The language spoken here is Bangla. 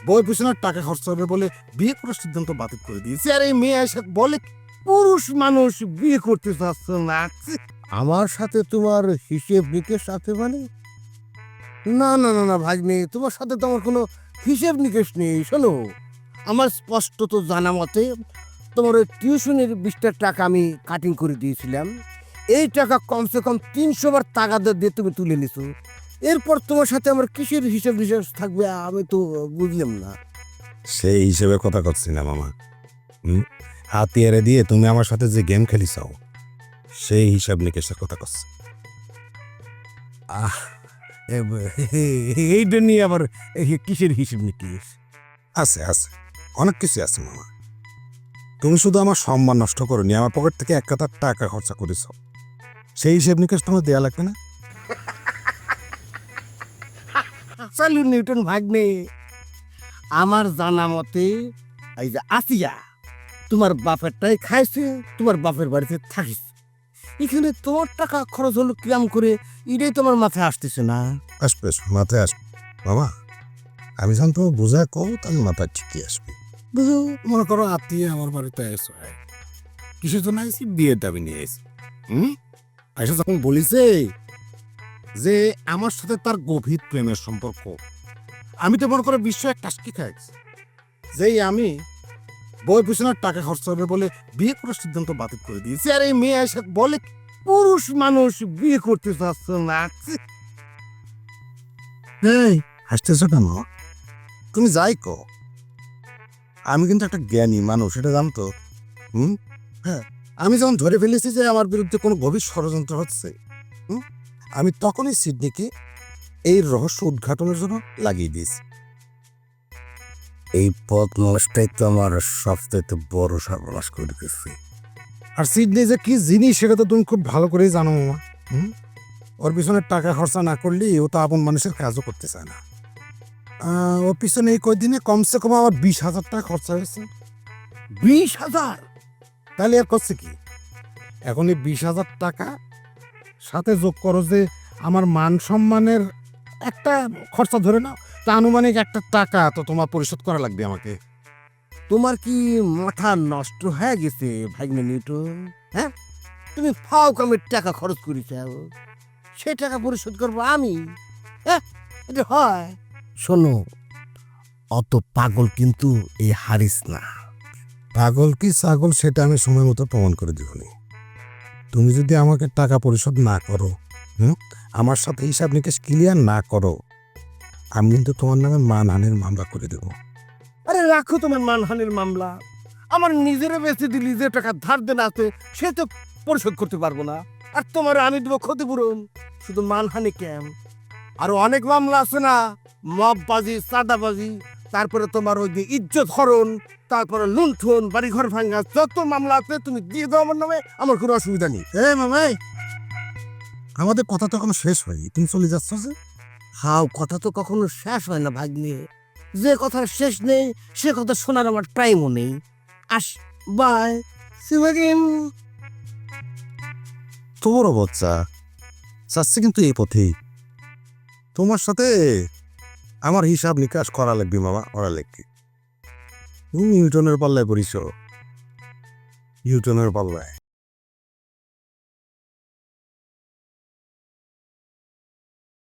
বই পিছনের টাকা খরচ হবে বলে বিয়ে করার সিদ্ধান্ত বাতিল করে দিয়েছি। আর এই মেয়ে এসে বলে পুরুষ মানুষ বিয়ে করতে চাচ্ছে না। আমার সাথে তোমার হিসেব নিকেশ আছে মানে? না না না না ভাগ্নে, তোমার সাথে তো আমার কোনো হিসেব নিকেশ নেই। শোনো, আমার স্পষ্ট তো জানা মতে তোমার ওই টিউশনের 20টা টাকা আমি কাটিং করে দিয়েছিলাম। এই টাকা কমসে কম 300 বার তাগাদা দিয়ে তুমি তুলে নিছো। এরপর তোমার সাথে আমার কিসের হিসেব নিকেশ থাকবে আমি তো বুঝলাম না। সেই হিসেবে কথা করছি না মামা। হাতিয়ারে দিয়ে তুমি আমার সাথে যে গেম খেলিছাও সেই হিসাব নিকেশের কথা করছি। এইটা নিয়ে আবার কিসের হিসেব নিকেশ? আছে আছে, অনেক কিছু আছে মামা। তুমি শুধু আমার সম্মান নষ্ট করোনি, আমার পকেট থেকে 1,000 টাকা খরচা করেছ। সেই হিসেব নিকেশ তোমার দেয়া লাগবে না? চালু নিউটন ভাগ্নে, আমার জানা মতে এই যে আসিয়া তোমার বাপেরটাই খাইছে, তোমার বাপের বাড়িতে থাকিস। এখানে তোমার টাকা খরচ হলো কিরাম করে, এটাই তোমার মাথায় আসতেছে না। আসবে মাথায় আসবে মামা। আমি যখন তোমার বোঝা কও তাহলে মাথায় ঠিকই আসবে। বুঝো, মনে করো আত্মীয় আমার বাড়িতে এসো, কিসের জন্য আইসি? বিয়ের দাবি নিয়ে এসি। আইসা যখন বলিছে যে আমার সাথে তার গভীর প্রেমের সম্পর্ক, আমি তো মনে করো বিস্ময় টাস্কি খাইছি। যেই আমি বই পিছনের টাকা খরচ হবে বলে বিয়ে করার সিদ্ধান্ত বাতিল করে দিয়েছি। আর এই মেয়ে এসে বলে পুরুষ মানুষ বিয়ে করতে চাচ্ছে না। এই হাসতেছ কেন? তুমি যাই কো, আমি কিন্তু একটা জ্ঞানী মানুষ, এটা জানতো। হ্যাঁ, আমি যখন ধরে ফেলেছি যে আমার বিরুদ্ধে কোনো গভীর ষড়যন্ত্র হচ্ছে, আমি তখনই সিডনিকে এই রহস্য উদ্ঘাটনের জন্য লাগিয়ে দিয়েছি। এই পথ নষ্টাই তো আমার সবচেয়ে বড় সর্বনাশ করে দিচ্ছে। আর সিডনি যে কি জিনিস সেটা তো তুমি খুব ভালো করেই জানো মামা। ওর পিছনে টাকা খরচা না করলে ও তো আপন মানুষের কাজও করতে চায় না। ওর পিছনে এই কয়দিনে কমসে কম আমার 20,000 টাকা খরচা হয়েছে। 20,000? তাহলে আর করছে কি? এখন এই 20,000 টাকা সাথে যোগ করো যে আমার মান সম্মানের একটা খরচা ধরে নাও, তা আনুমানিক 1 টাকা তো তোমার পরিশোধ করা লাগবে আমাকে। তোমার কি মাথা নষ্ট হয়ে গেছে ভাগ্নে নিউটন? হ্যাঁ, তুমি ফাও কামের টাকা খরচ করে চাও, সে টাকা পরিশোধ করবো আমি? হ্যাঁ, এটা হয়? শোনো, অত পাগল কিন্তু এই হারিস না। পাগল কি ছাগল সেটা আমি সময় মতো প্রমাণ করে দিবনি। তুমি যদি আমাকে টাকা পরিশোধ না করো, আমার সাথে হিসাব নিকেশ ক্লিয়ার না করো, আমি কিন্তু তোমার নামে মানহানির মামলা করে দেব। আরে রাখো তোমার মানহানির মামলা। আমার নিজের বেঁচে দিলি যে টাকা ধার দেন আছে সে তো পরিশোধ করতে পারবো না, আর তোমার আমি দেবো ক্ষতিপূরণ। শুধু মানহানি কেন, আরো অনেক মামলা আছে না? মববাজি, চাঁদাবাজি, তারপরে তোমার ওই যে ইজ্জত হরণ, তারপরে লুণ্ঠন, বাড়িঘর ভাঙা, যত মামলা আছে তুমি দিয়ে দাও আমার নামে, আমার কোনো অসুবিধা নেই। মামাই, আমাদের কথা তো এখনো শেষ হয়নি, তুমি চলে যাচ্ছ যে? হাও, কথা তো কখনো শেষ হয় না ভাগ্নে। যে কথার শেষ নেই সে কথা শোনার আমার টাইমও নেই। আস, বাই, সিবাগিন। তোমারও বাচ্চা চাচ্ছে কিন্তু এই পথেই। তোমার সাথে আমার হিসাব নিকাশ করা লাগবে মামা, করা লাগবে। তুমি নিউটনের পাল্লায় পড়িস, নিউটনের পাল্লায়।